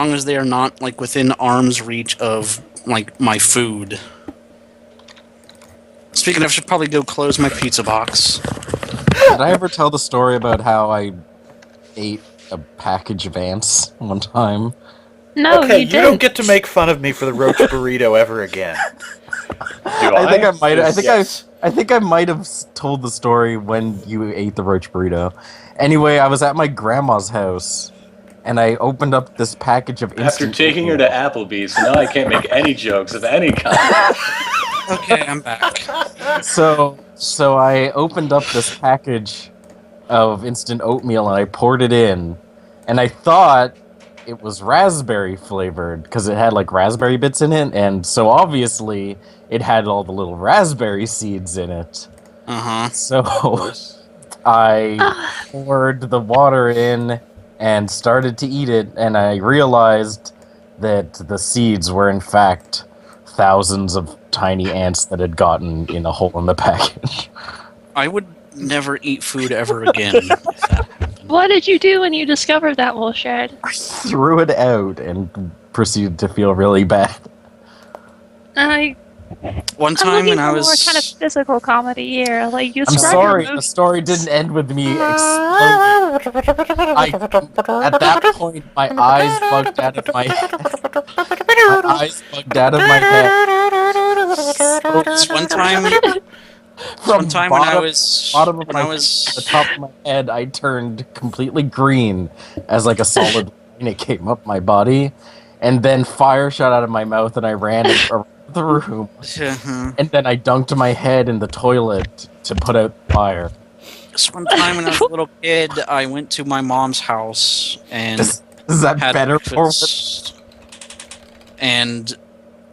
long as they are not like within arm's reach of like my food. Speaking of, I should probably go close my pizza box. Did I ever tell the story about how I ate a package of ants one time? No, Okay, you you don't get to make fun of me for the roach burrito ever again. I think I might. Yes. I think I might have told the story when you ate the roach burrito. Anyway, I was at my grandma's house, and I opened up this package of After instant taking her to Applebee's, now I can't make any jokes of any kind. Okay, I'm back. So I opened up this package of instant oatmeal and I poured it in, and I thought it was raspberry flavored because it had like raspberry bits in it, and so obviously it had all the little raspberry seeds in it. So I poured the water in and started to eat it, and I realized that the seeds were in fact thousands of tiny ants that had gotten in a hole in the package. I would never eat food ever again. If that happened. What did you do when you discovered that, Wolfshard? I threw it out and proceeded to feel really bad. One I'm time looking when I for was more kind of physical comedy here. Like you I'm described sorry, your the story didn't end with me exploding. At that point, my eyes bugged out of my head. My eyes bugged out of my head. This one time From when I bottom- was bottom of when my I the was top of my head, I turned completely green as like a solid line. It came up my body, and then fire shot out of my mouth, and I ran around the room, and then I dunked my head in the toilet to put out the fire. This one time when I was a little kid, I went to my mom's house and Is that had better for breakfast. And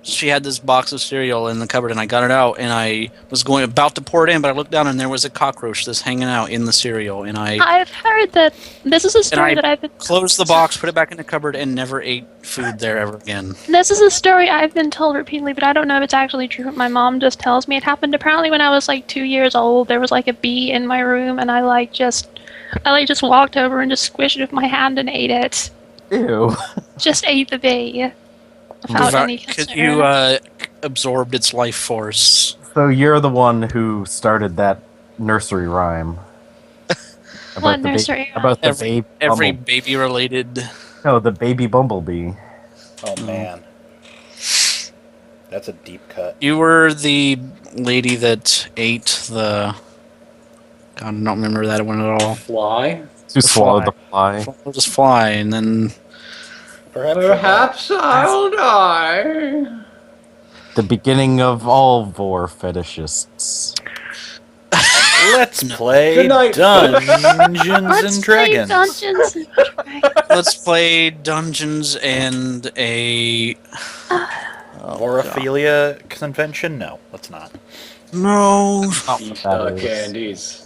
she had this box of cereal in the cupboard, and I got it out, and I was about to pour it in, but I looked down, and there was a cockroach that's hanging out in the cereal, and I've heard that this is a story that I've been closed the box, put it back in the cupboard, and never ate food there ever again. This is a story I've been told repeatedly, but I don't know if it's actually true. My mom just tells me it happened apparently when I was like 2 years old. There was like a bee in my room, and I just walked over and just squished it with my hand and ate it. Ew. Just ate the bee. Without any Because concern. you absorbed its life force. So you're the one who started that nursery rhyme. What nursery rhyme? About the Every baby baby-related... No, the baby bumblebee. Oh man, that's a deep cut. You were the lady that ate the... God, I don't remember that one at all. Fly? Who swallowed the fly. Just fly, and then... Perhaps I'll die. The beginning of all vor fetishists. Let's play Good night. Dungeons and Dragons. Dungeons and Dragons. Let's play Dungeons and a... Orophilia convention? No, let's not. No. Candies.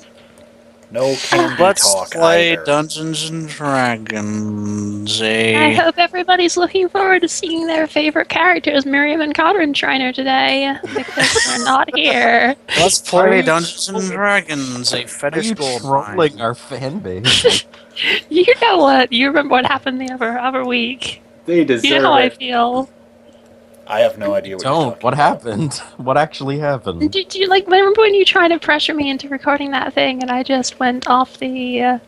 No candy Let's talk play either. Dungeons and Dragons. I hope everybody's looking forward to seeing their favorite characters, Miriam and Codrin Shriner, today, because they're not here. Let's play Dungeons and Dragons, a Are fetish you gold trolling mine. our fan base? You know what? You remember what happened the other week. They deserve You know how I it. feel. I have no idea what you're Don't. talking What about. happened? What actually happened? Did you remember when you tried to pressure me into recording that thing and I just went off the,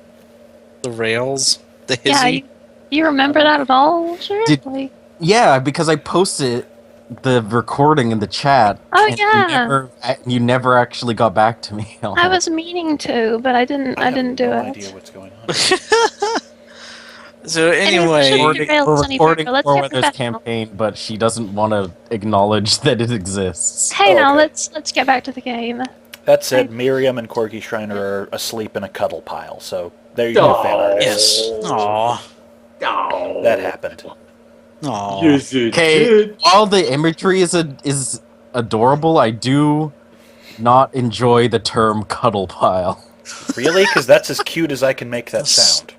The rails? The hizzy? yeah, you remember that at all? Sure? Did- Yeah, because I posted the recording in the chat. Oh, and yeah. You never actually got back to me. I was meaning to, but I didn't do no it. idea what's going on. So Anyway, anyway, shouldn't derail We're this any recording further. Let's for get Weather's professional. campaign, but she doesn't want to acknowledge that it exists. Hey, Oh, now okay. let's get back to the game. That said, Miriam and Corky Shriner are asleep in a cuddle pile, so there you go, fan artists. yes. Aww. Oh. That happened. Aww. Yes, it Okay, did. while the imagery is adorable, I do not enjoy the term cuddle pile. Really? Because that's as cute as I can make that sound.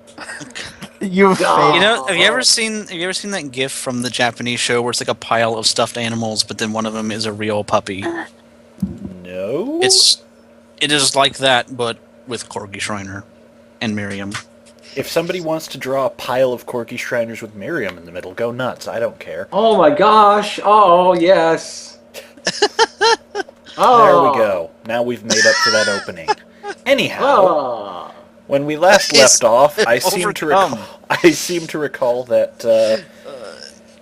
You You failed. know, have you ever seen that GIF from the Japanese show where it's like a pile of stuffed animals, but then one of them is a real puppy? No? It is like that, but with Corgi Shriner and Miriam. If somebody wants to draw a pile of Corky Shriners with Miriam in the middle, go nuts. I don't care. Oh my gosh! Oh yes. There we go. Now we've made up for that opening. Anyhow, when we last left off, I seem to recall that the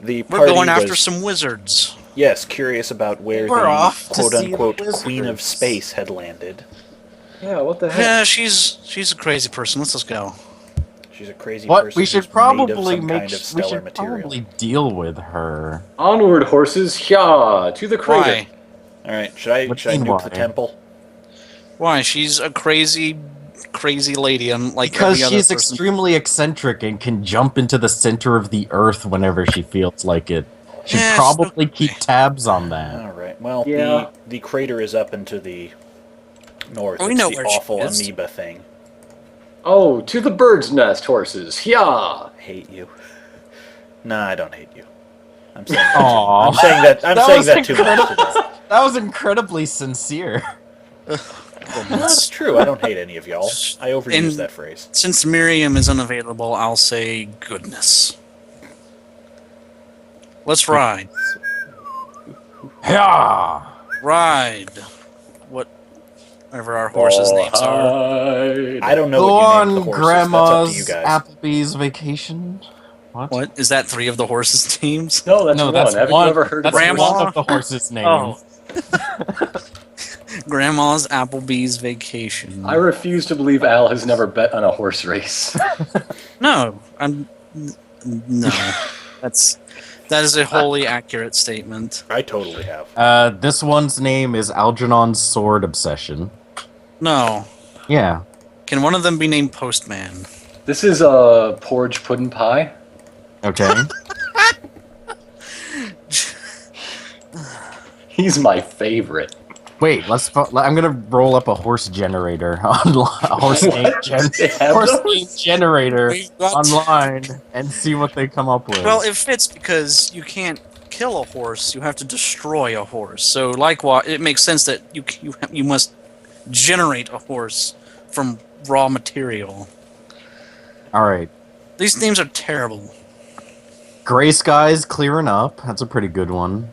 We're party going after was, some wizards. yes, curious about where We're the off to see the quote-unquote wizards. Queen of Space had landed. Yeah, what the heck? Yeah, she's a crazy person. Let's just go. She's a crazy What person we should who's made of probably some make kind of we stellar should material. probably deal with her. Onward, horses! Hya! To the crater! Why? All right, should I nuke why? the temple? Why? She's a crazy lady, unlike Because every other she's person. extremely eccentric and can jump into the center of the earth whenever she feels like it. Should Yeah, probably okay. keep tabs on that. All right. Well, Yeah. the crater is up into the north. We It's know the where she awful is. amoeba thing. Oh, to the bird's nest, horses! Hya! I hate you. Nah, I don't hate you. I'm saying that. Aww. I'm saying that. I'm That saying was that too much today. That was incredibly sincere. That's true. I don't hate any of y'all. I overuse that phrase. Since Miriam is unavailable, I'll say goodness. Let's ride. Yeah. Ride. Whatever our horses' names are. I don't know Go what you named the on, horses. That's Grandma's up to you guys. Applebee's vacation. What? Is that 3 of the horses' names? No, that's No, one. that's Haven't one. you ever heard That's of Grandma? one of the horses' names. Oh. Grandma's Applebee's vacation. I refuse to believe Al has never bet on a horse race. No, no. That is a wholly accurate statement. I totally have. This one's name is Algernon's Sword Obsession. No. Yeah. Can one of them be named Postman? This is a porridge pudding pie. Okay. He's my favorite. Wait, I'm gonna roll up a horse generator online. A horse name, They have horse those? name generator We've got- online and see what they come up with. Well, it fits because you can't kill a horse; you have to destroy a horse. So, likewise, it makes sense that you must generate a horse from raw material. All right. These names are terrible. Gray skies clearing up. That's a pretty good one.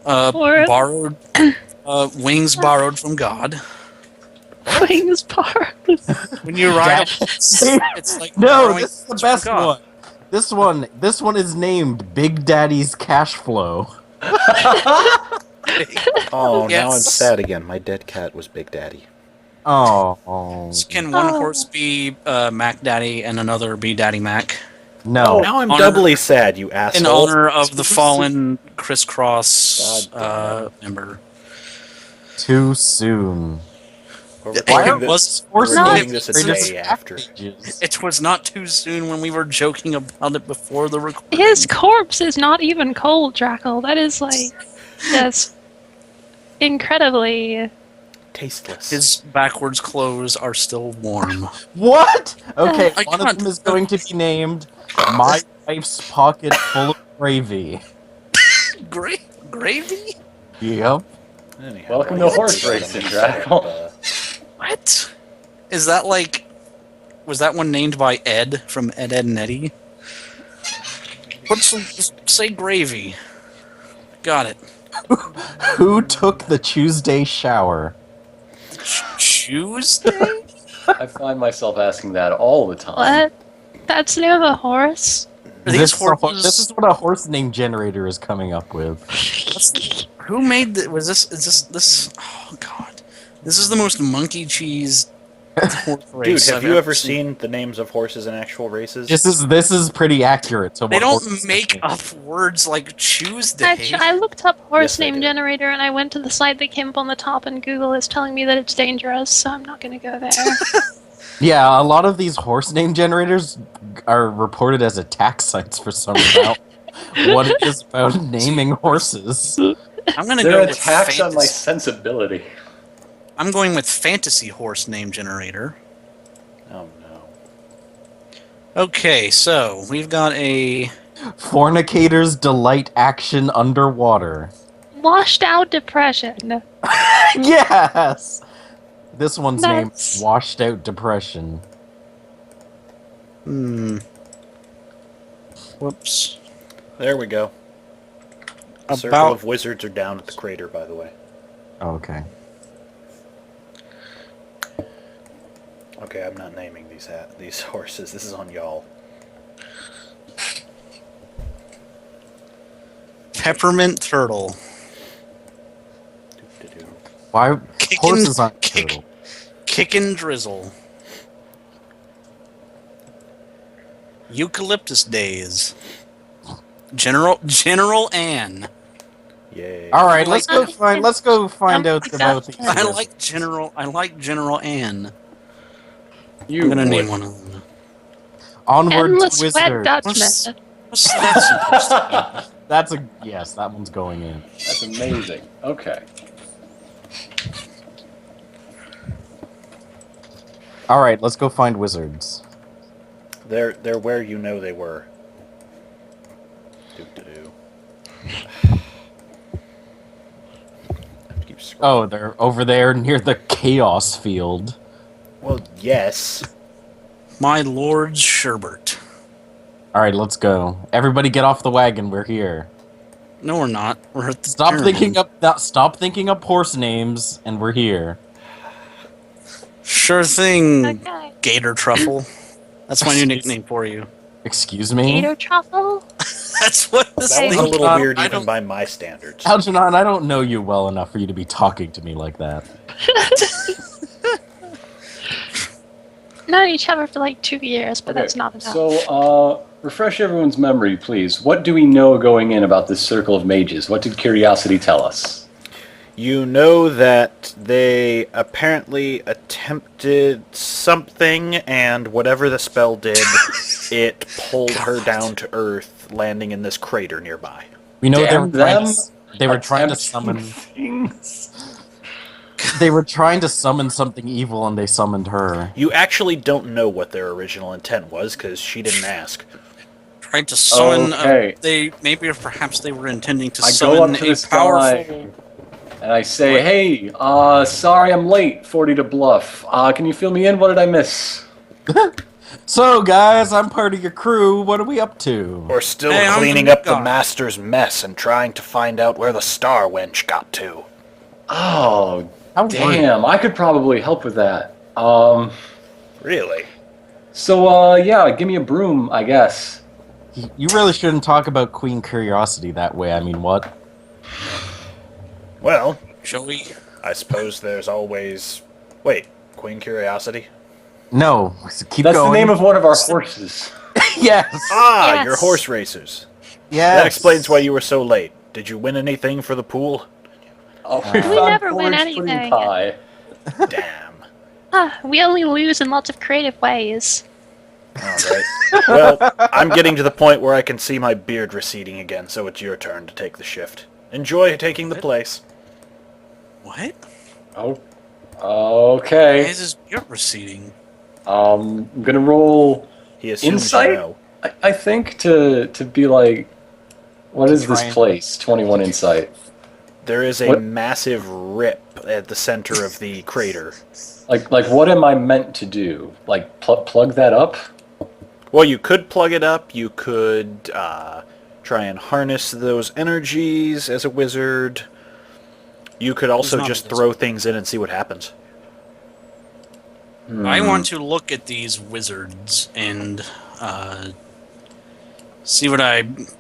Or- Borrowed wings borrowed from God. Wings borrowed. When you ride a horse, it's like No, borrowing this is the wings from best God. one. This one is named Big Daddy's Cash Flow. Oh, now I'm Yes. sad again. My dead cat was Big Daddy. Oh. Can one Oh. horse be Mac Daddy and another be Daddy Mac? No. Now I'm honor- doubly sad, you asshole. In honor of the fallen crisscross God member. Too soon. We're Why recording this- was Horse we're recording names this a are just day after. packages. it was not too soon when we were joking about it before the recording. His corpse is not even cold, Drackle. That is like just incredibly. Tasteless. His backwards clothes are still warm. What? Okay, I one of can't- them is going to be named My Wife's Pocket Full of Gravy. Gravy? Yep. Anyhow, Welcome while to you horse do that, racing, I'm gonna Draco. set up, What? Is that like? Was that one named by Ed from Ed, Ed and Eddie? Say gravy. Got it. Who took the Tuesday shower? Tuesday? I find myself asking that all the time. What? That's the name of a horse? Are these This is what a horse name generator is coming up with. Who made the? Was this? Is this? Oh God! This is the most monkey cheese horse Dude, race have I've you ever seen the names of horses in actual races? This is pretty accurate. To They what don't horses make think. up words like Tuesday. Actually, I looked up horse Yes, they name do. generator and I went to the site that came up on the top, and Google is telling me that it's dangerous, so I'm not going to go there. Yeah, a lot of these horse name generators are reported as attack sites for some reason. What it is about naming horses. I'm gonna They're go with attacks on my fantasy. sensibility. I'm going with fantasy horse name generator. Oh no. Okay, so we've got a Fornicator's Delight Action Underwater. Washed out depression. Yes! This one's named Washed Out Depression. Whoops. There we go. The circle About of wizards are down at the crater, by the way. Oh, okay. Okay, I'm not naming these horses. This is on y'all. Peppermint Turtle. Doo-doo-doo. Why horses aren't turtle? Kickin' Drizzle. Eucalyptus Days. General Ann. Yay. All right, let's go find out about these. I like General Ann. You I'm gonna would. name one of them. Onward Endless to Wet Wizard. Dutchman. What's that supposed to That's a yes. That one's going in. That's amazing. Okay. All right, let's go find wizards. They're where you know they were. Doo-doo-doo. Keep scrolling. Oh, they're over there near the chaos field. Well, yes. be? My Lord Sherbert. All right, let's go. Everybody, get off the wagon. We're here. No, we're not. We're at the Stop pyramid. thinking up horse names, and we're here. Sure thing, Okay. Gator Truffle. That's my new nickname for you. Excuse me, Gator truffle? That's what this That was thing a little weird I even don't- by my standards. Algernon. I don't know you well enough for you to be talking to me like that. Known each other for like 2 years, but Okay, that's not enough. So, refresh everyone's memory, please. What do we know going in about this circle of mages? What did curiosity tell us? You know that they apparently attempted something, and whatever the spell did, it pulled her down to Earth, landing in this crater nearby. We know Damn they were trying to Attempting summon. things. They were trying to summon something evil, and they summoned her. You actually don't know what their original intent was, because she didn't ask. Tried to summon. Okay. Perhaps they were intending to I go summon up to a this powerful. guy and I say, "Hey, sorry I'm late. 40 to bluff. Can you fill me in? What did I miss?" So, guys, I'm part of your crew. What are we up to? Or still Hey, I'm the cleaning new up the guy. master's mess and trying to find out where the star wench got to. Oh, How rude. damn! I could probably help with that. Really? So, yeah, give me a broom, I guess. You really shouldn't talk about Queen Curiosity that way. I mean, what? Well, Shall we? I suppose there's always... Wait, Queen Curiosity? No, keep That's going. the name of one of our horses. Yes. Ah, Yes. you're horse racers. Yes. That explains why you were so late. Did you win anything for the pool? Oh, We found never win porridge pudding anything. pie. Damn. We only lose in lots of creative ways. Alright. Well, I'm getting to the point where I can see my beard receding again, so it's your turn to take the shift. Enjoy taking the place. What? Oh, Why okay. is his beard receding? I'm gonna roll He assumes insight. you know. I think to be like, what is this Try and- place? 21 insight. There is a What? massive rip at the center of the crater. Like what am I meant to do? Like plug that up? Well, you could plug it up. You could try and harness those energies as a wizard. You could also not a just wizard. throw things in and see what happens. I want to look at these wizards and see what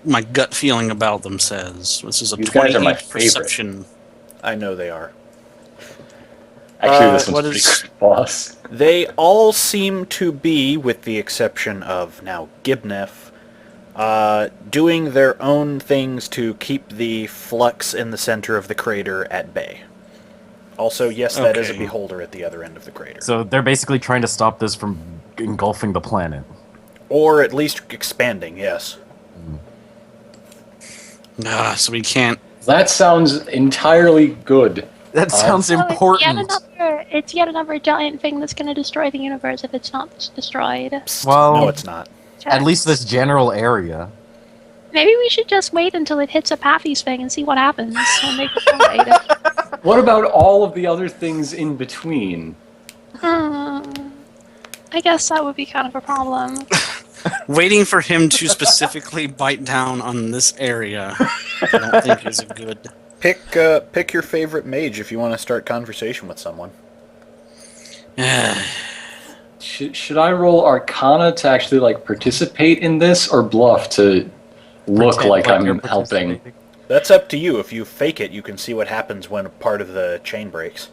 my gut feeling about them says. This is a These guys are my 28 favorite. perception. I know they are. Actually, this what one's is- pretty good, boss. They all seem to be, with the exception of now Gibnef, doing their own things to keep the flux in the center of the crater at bay. Also, yes, that is a Okay. beholder at the other end of the crater. So they're basically trying to stop this from engulfing the planet. Or at least expanding, yes. So we can't. That sounds entirely good. That sounds So important. It's yet another giant thing that's going to destroy the universe if it's not destroyed. Psst, Well- no, it's not. At least this general area. Maybe we should just wait until it hits a Pathy's thing and see what happens and make it right. What about all of the other things in between? I guess that would be kind of a problem. Waiting for him to specifically bite down on this area, I don't think is a good. Pick your favorite mage if you want to start conversation with someone. Should I roll Arcana to actually like participate in this, or bluff to look Pretend like you're I'm helping? participating. That's up to you. If you fake it, you can see what happens when a part of the chain breaks.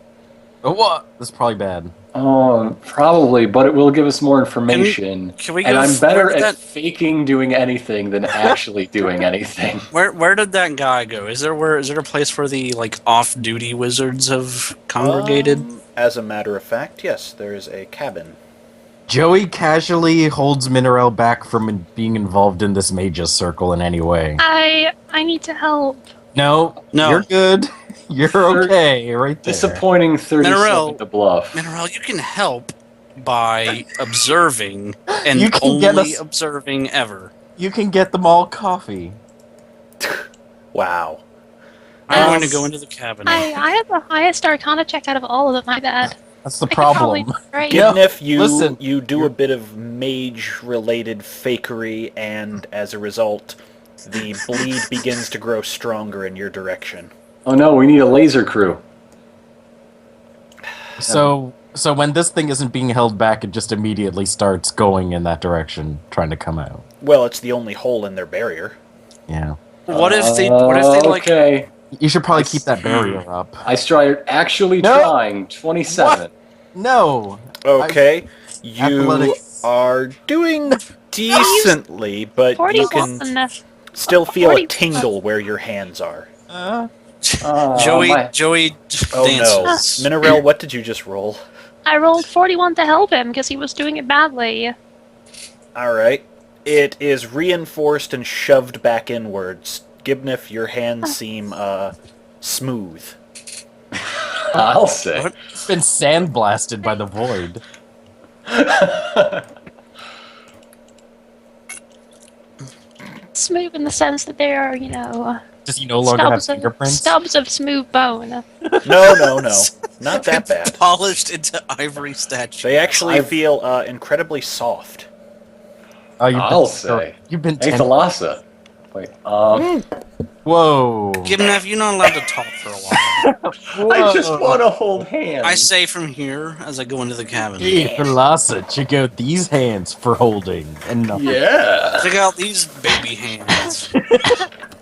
Oh, what? That's probably bad. Oh, probably, but it will give us more information. Can we and go I'm better where at did that- faking doing anything than actually doing anything. Where did that guy go? Is there a place where the like off-duty wizards have congregated? As a matter of fact, yes, there is a cabin. Joey casually holds Minerel back from being involved in this mage's circle in any way. I need to help. No, No. you're good. You're okay, right there. Disappointing 37 Minerel. to bluff. Mineral, you can help by observing and You can get only us- observing ever. You can get them all coffee. Wow. I'm going to go into the cabin. I have the highest Arcana check out of all of them. My bad. That's the I could probably problem. do great. Yeah. Given if you listen, you do a bit of mage-related fakery, and as a result, the bleed begins to grow stronger in your direction. Oh no, we need a laser crew. So when this thing isn't being held back, it just immediately starts going in that direction, trying to come out. Well, it's the only hole in their barrier. Yeah. What if they like? Okay. You should probably keep that barrier up. I started actually No. trying. 27. No. Okay, you Athletics. are doing decently, but you can 41. still feel a 40. tingle where your hands are. Joey my- Oh dances. no. Minerel, what did you just roll? I rolled 41 to help him because he was doing it badly. Alright. It is reinforced and shoved back inwards. Gibnif, your hands seem, smooth. I'll say. What? It's been sandblasted by the void. Smooth in the sense that they are, Does he no longer have stubs fingerprints? stubs of smooth bone. No. Not that bad. Polished into ivory statue. They actually I've- feel, incredibly soft. Oh, I'll say. You've been Hey, Thalassa. Wait, Whoa. Gibnev, you're not allowed to talk for a while. I just want to hold hands. I say from here as I go into the cabin. Hey, Thalassa, check out these hands for holding and nothing. Yeah. Check out these baby hands.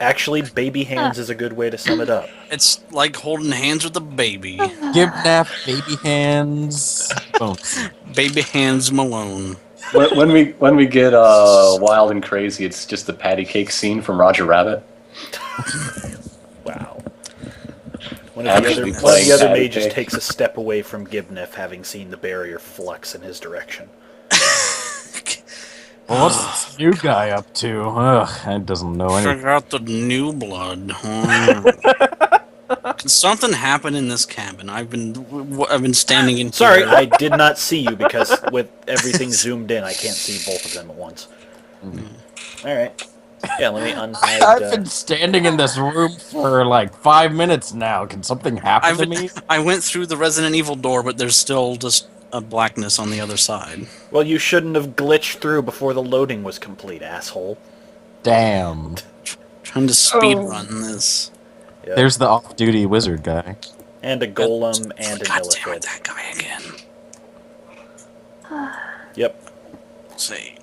Actually, baby hands is a good way to sum it up. It's like holding hands with a baby. Give Nap baby hands. Bones. Baby hands Malone. When we get wild and crazy, it's just the patty cake scene from Roger Rabbit. Wow. One of Actually the playing other patty mages cake. takes a step away from Gibnif, having seen the barrier flex in his direction. Well, what's this new guy up to? Ugh, that doesn't know anything. Check out the new blood. Can something happen in this cabin? I've been standing in. Sorry, here. I did not see you because with everything zoomed in, I can't see both of them at once. Alright. Yeah, let me unhide... I've been standing in this room for like 5 minutes now. Can something happen to me? I went through the Resident Evil door, but there's still just a blackness on the other side. Well, you shouldn't have glitched through before the loading was complete, asshole. Damn. Trying to speed run this. Yep. There's the off-duty wizard guy. And a golem and an God damn illithid. it, that guy again. Yep. Let's see.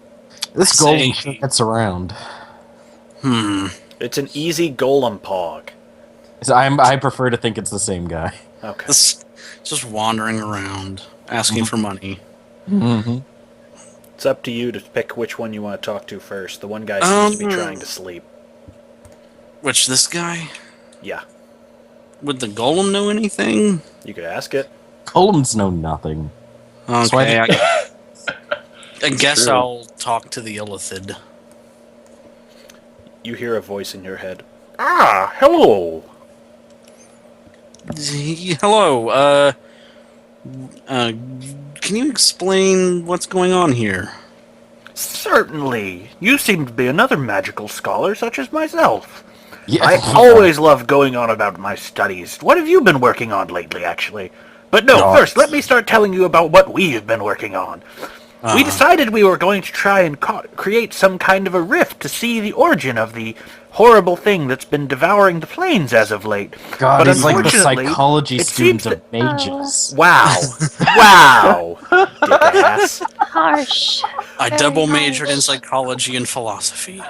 This Say- golem sure gets around. It's an easy golem pog. So I prefer to think it's the same guy. Okay. This just wandering around, asking for money. Mm-hmm. It's up to you to pick which one you want to talk to first. The one guy seems to be trying to sleep. Which, this guy? Yeah. Would the golem know anything? You could ask it. Golems know nothing. That's why Okay, they- I guess true. I'll talk to the illithid. You hear a voice in your head. Ah, hello. Hello, can you explain what's going on here? Certainly. You seem to be another magical scholar such as myself. Yeah, I always love going on about my studies. What have you been working on lately, actually? But no, God. first, let me start telling you about what we've been working on. We decided we were going to try and create some kind of a rift to see the origin of the horrible thing that's been devouring the plains as of late. God, but he's like the unfortunately, psychology it student seems of mages. Wow. Wow. Dick-ass. Harsh. I Very double harsh. majored in psychology and philosophy.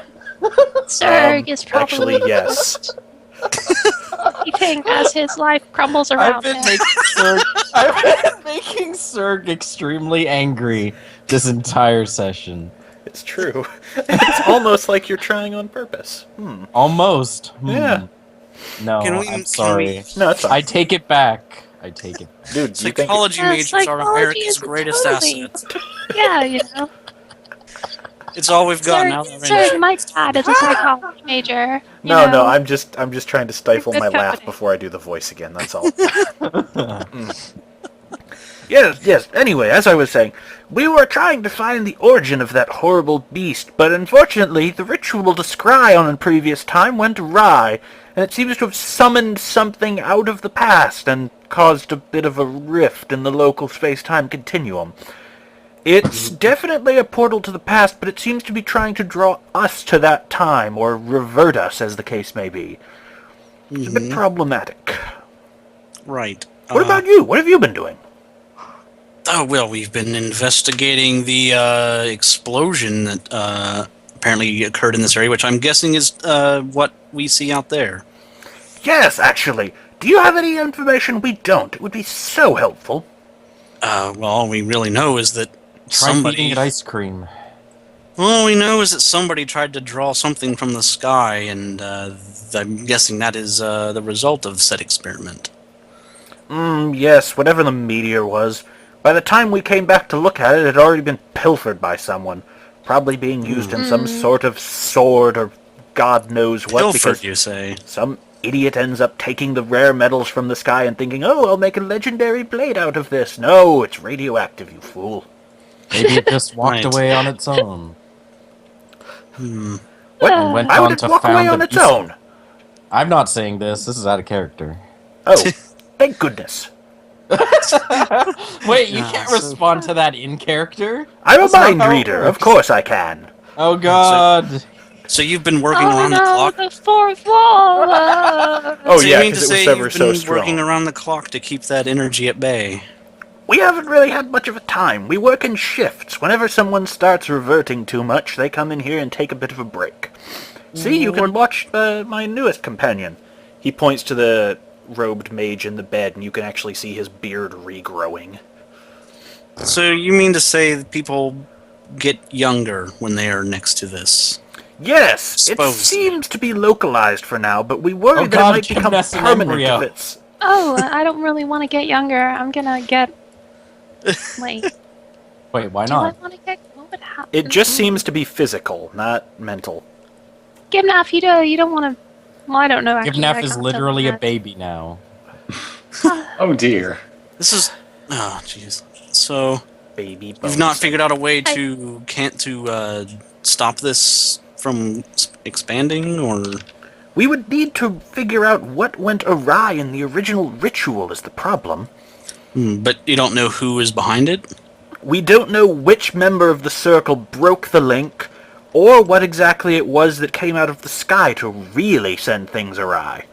Zerg is probably Actually, yes. weeping as his life crumbles I've around been him. making Serg extremely angry this entire session. It's true. It's almost like you're trying on purpose. Almost. Yeah. No, I'm sorry. No, it's fine. I take it back. Dude, you think Psychology Yeah, majors are psychology America's is greatest totally- asset. Yeah, you know. It's all we've got now. Zerg, my dad is a psychology major. you No, know. I'm just trying to stifle Good my laugh company. before I do the voice again, that's all. Yes. Anyway, as I was saying, we were trying to find the origin of that horrible beast, but unfortunately, the ritual to scry on a previous time went awry, and it seems to have summoned something out of the past and caused a bit of a rift in the local space-time continuum. It's definitely a portal to the past, but it seems to be trying to draw us to that time, or revert us, as the case may be. It's a bit problematic. Right. What about you? What have you been doing? Oh, well, we've been investigating the explosion that apparently occurred in this area, which I'm guessing is what we see out there. Yes, actually. Do you have any information we don't? It would be so helpful. Well, all we really know is that try somebody... feeding it ice cream. All we know is that somebody tried to draw something from the sky, and I'm guessing that is the result of said experiment. Yes, whatever the meteor was. By the time we came back to look at it, it had already been pilfered by someone. Probably being used in some sort of sword or God knows what. Pilfered, because you say? some idiot ends up taking the rare metals from the sky and thinking, oh, I'll make a legendary blade out of this. No, it's radioactive, you fool. Maybe it just walked Right. away on its own. What? And went Why on would it to walk away found on a its beast. own? I'm not saying this. This is out of character. Oh, thank goodness. Wait, you Ah, can't so- respond to that in character? I'm That's a not mind how it reader. Of works. course I can. Oh God! So you've been working Oh around the no, clock? the fourth wall! Oh, So yeah, you mean to because it was say ever you've so been strong. working around the clock to keep that energy at bay? We haven't really had much of a time. We work in shifts. Whenever someone starts reverting too much, they come in here and take a bit of a break. See, you can watch my newest companion. He points to the robed mage in the bed, and you can actually see his beard regrowing. So you mean to say that people get younger when they are next to this? Yes, it Supposedly. seems to be localized for now, but we worry Oh that God, it might keep become messing permanent embryo. if it's... Oh, I don't really want to get younger. I'm gonna get... Wait, Wait, why do I not? want to get... What would happen? It just seems to be physical, not mental. Gimnaf, you don't want to... Well, I don't know, actually. I Givnaf is can't literally tell a that. baby now. Oh dear. This is... Oh, jeez. So Baby bones. you've not figured out a way to stop this from expanding, or... We would need to figure out what went awry in the original ritual is the problem. But you don't know who is behind it? We don't know which member of the circle broke the link, or what exactly it was that came out of the sky to really send things awry.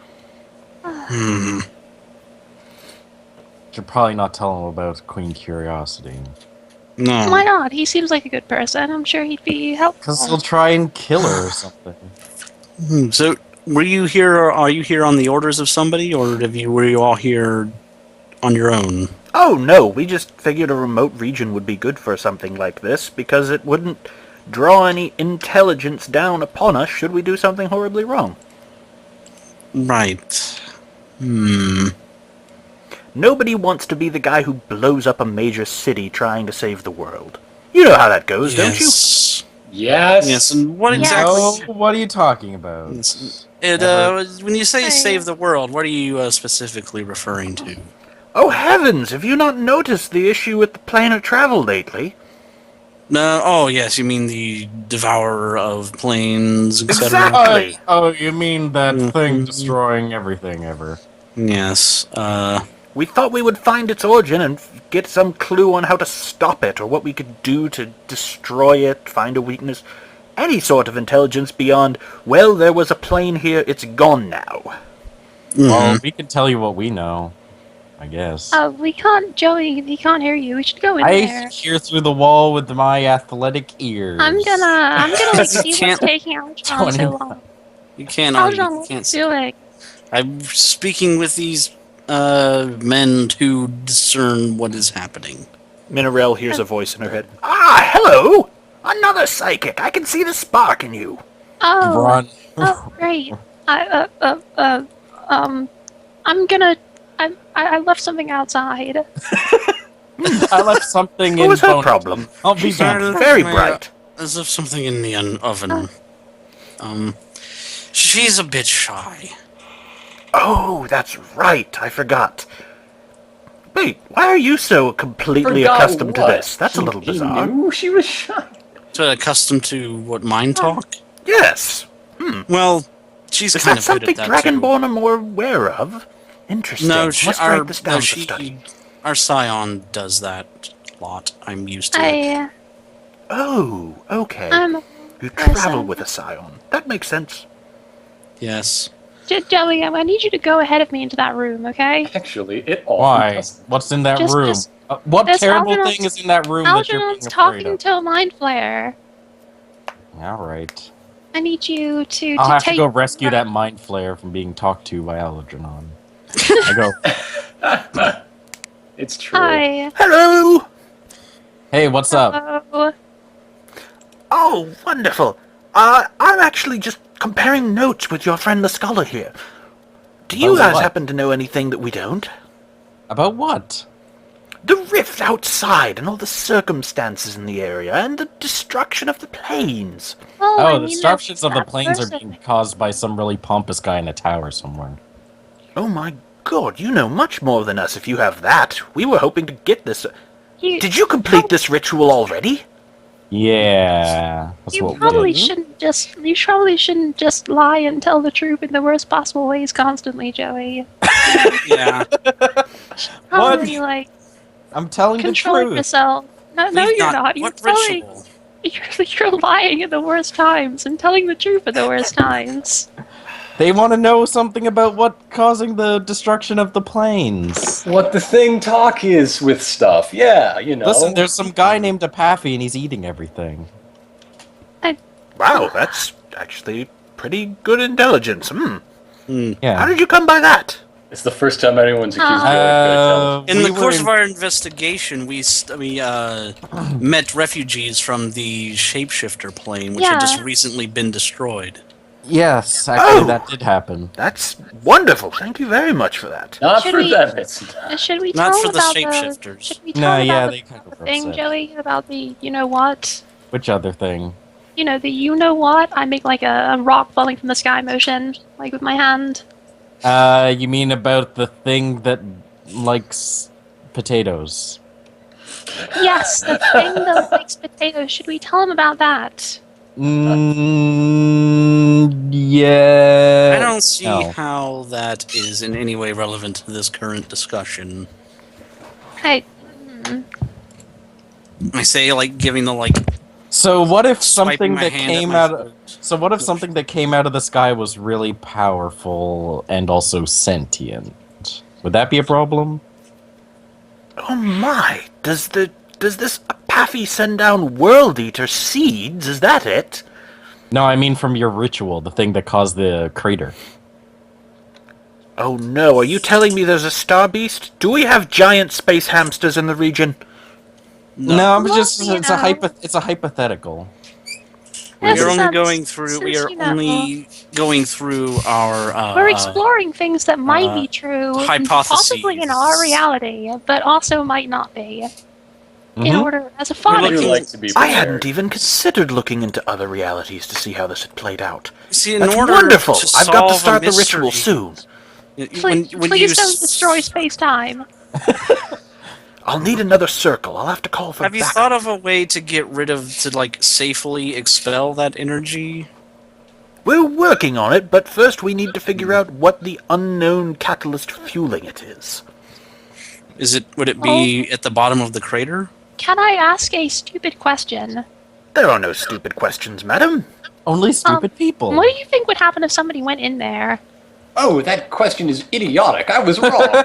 Should probably not tell him about Queen Curiosity. No. Why not? He seems like a good person. I'm sure he'd be helpful. Because he'll try and kill her or something. So were you here, or are you here on the orders of somebody, or were you all here on your own? Oh no, we just figured a remote region would be good for something like this, because it wouldn't draw any intelligence down upon us should we do something horribly wrong. Right. Nobody wants to be the guy who blows up a major city trying to save the world. You know how that goes, don't you? Yes. Yes. Yes, and what Yes. exactly... Oh, what are you talking about? when you say Hey. save the world, what are you specifically referring to? Oh heavens, have you not noticed the issue with the plane of travel lately? No, oh yes, you mean the devourer of planes, etc. Exactly. Oh, you mean that Mhm. thing destroying everything ever? Yes. We thought we would find its origin and get some clue on how to stop it, or what we could do to destroy it, find a weakness. Any sort of intelligence beyond, well, there was a plane here, it's gone now. Well, we can tell you what we know, I guess. We can't, Joey. He can't hear you. We should go in I there. hear through the wall with my athletic ears. I'm gonna like see what's Can't- taking Algernon so 20. long. You can't Algernon, argue. what You are you can't. doing? I'm speaking with these men to discern what is happening. Minerelle hears a voice in her head. Ah, hello! Another psychic! I can see the spark in you! Oh, Run. oh, great. I'm gonna. I left something outside. I left something What in was her bonus. problem? I'll be She back. sounded very bright. As if something in the oven. She's a bit shy. Oh, that's right, I forgot. Wait, why are you so completely Forgot accustomed what? to this? That's a little He bizarre. knew she was shy. So accustomed to what mind talk. Yes. Well, she's Is kind that of something good at that too. Dragonborn are more aware of? Interesting. No, Must write this down for study. our scion does that a lot. I'm used to it. I. Oh, okay. I'm. You travel Scion. with a scion. That makes sense. Yes. Joey, I need you to go ahead of me into that room, okay? Actually, it often Why? doesn't. What's in that Just- room? just- What This terrible Algernon's- thing is in that room that you're being Algernon's afraid talking of? to a mind flayer. Alright. I need you to I'll have take. to go rescue that mind flayer from being talked to by Algernon. I go, It's true. Hi. Hello! hey, what's up? Hello. Oh, wonderful. I'm actually just comparing notes with your friend the scholar here. Do you About guys what? happen to know anything that we don't? About what? The rift outside and all the circumstances in the area and the destruction of the plains. Well, Oh, I the mean, destructions of the that planes are person- being caused by some really pompous guy in a tower somewhere. Oh my god, you know much more than us if you have that. We were hoping to get this. You, Did you complete this ritual already? Yeah, that's you what probably we did. shouldn't just. You probably shouldn't just lie and tell the truth in the worst possible ways constantly, Joey. Yeah. Probably like I'm telling the controlling truth. yourself. No, We've you're not. You're What telling. ritual? You're lying at the worst times and telling the truth at the worst times. They want to know something about what causing the destruction of the planes. What the thing talk is with stuff. Yeah, you know. Listen, there's some guy named Apathy and he's eating everything. Wow, that's actually pretty good intelligence. How Yeah. did you come by that? It's the first time anyone's accused me of good intelligence. In we the were course in- of our investigation, we met refugees from the shapeshifter plane, which had just Yeah. recently been destroyed. Yes, actually Oh! that did happen. That's wonderful. Thank you very much for that. Not Should for we- them, it's not. Should we Not tell for them the about shapeshifters. Should we tell No, them yeah, about they kind of the thing, upset. Joey? About the you know what? Which other thing? You know the you know what? I make like a rock falling from the sky motion, like with my hand. You mean about the thing that likes potatoes? Yes, the thing that likes potatoes. Should we tell them about that? Yeah. I don't see no. how that is in any way relevant to this current discussion. Hey, I say, like, giving the, like, So what if swiping something my that hand at came my out? foot. So what if something that came out of the sky was really powerful and also sentient? Would that be a problem? Oh my! Does this Apathy send down World Eater seeds? Is that it? No, I mean from your ritual, the thing that caused the crater. Oh no! Are you telling me there's a star beast? Do we have giant space hamsters in the region? No, I'm Well, just you it's a know. it's a hypothetical. Yes, We're only since- going through. We since, are you know, only going through our. We're exploring things that might be true, possibly in our hypotheses. reality, but also might not be. In Mhm. order, as a We're father, I do looking- like to be I prepared. hadn't even considered looking into other realities to see how this had played out. See, in That's order wonderful! to I've got to solve a start the ritual mystery- soon. please, please don't destroy space-time. I'll need another circle. I'll have to call for Have you backup. thought of a way to get rid of, to like safely expel that energy? We're working on it, but first we need to figure out what the unknown catalyst fueling it is. Would it be at the bottom of the crater? Can I ask a stupid question? There are no stupid questions, madam. Only stupid people. What do you think would happen if somebody went in there? Oh, that question is idiotic. I was wrong.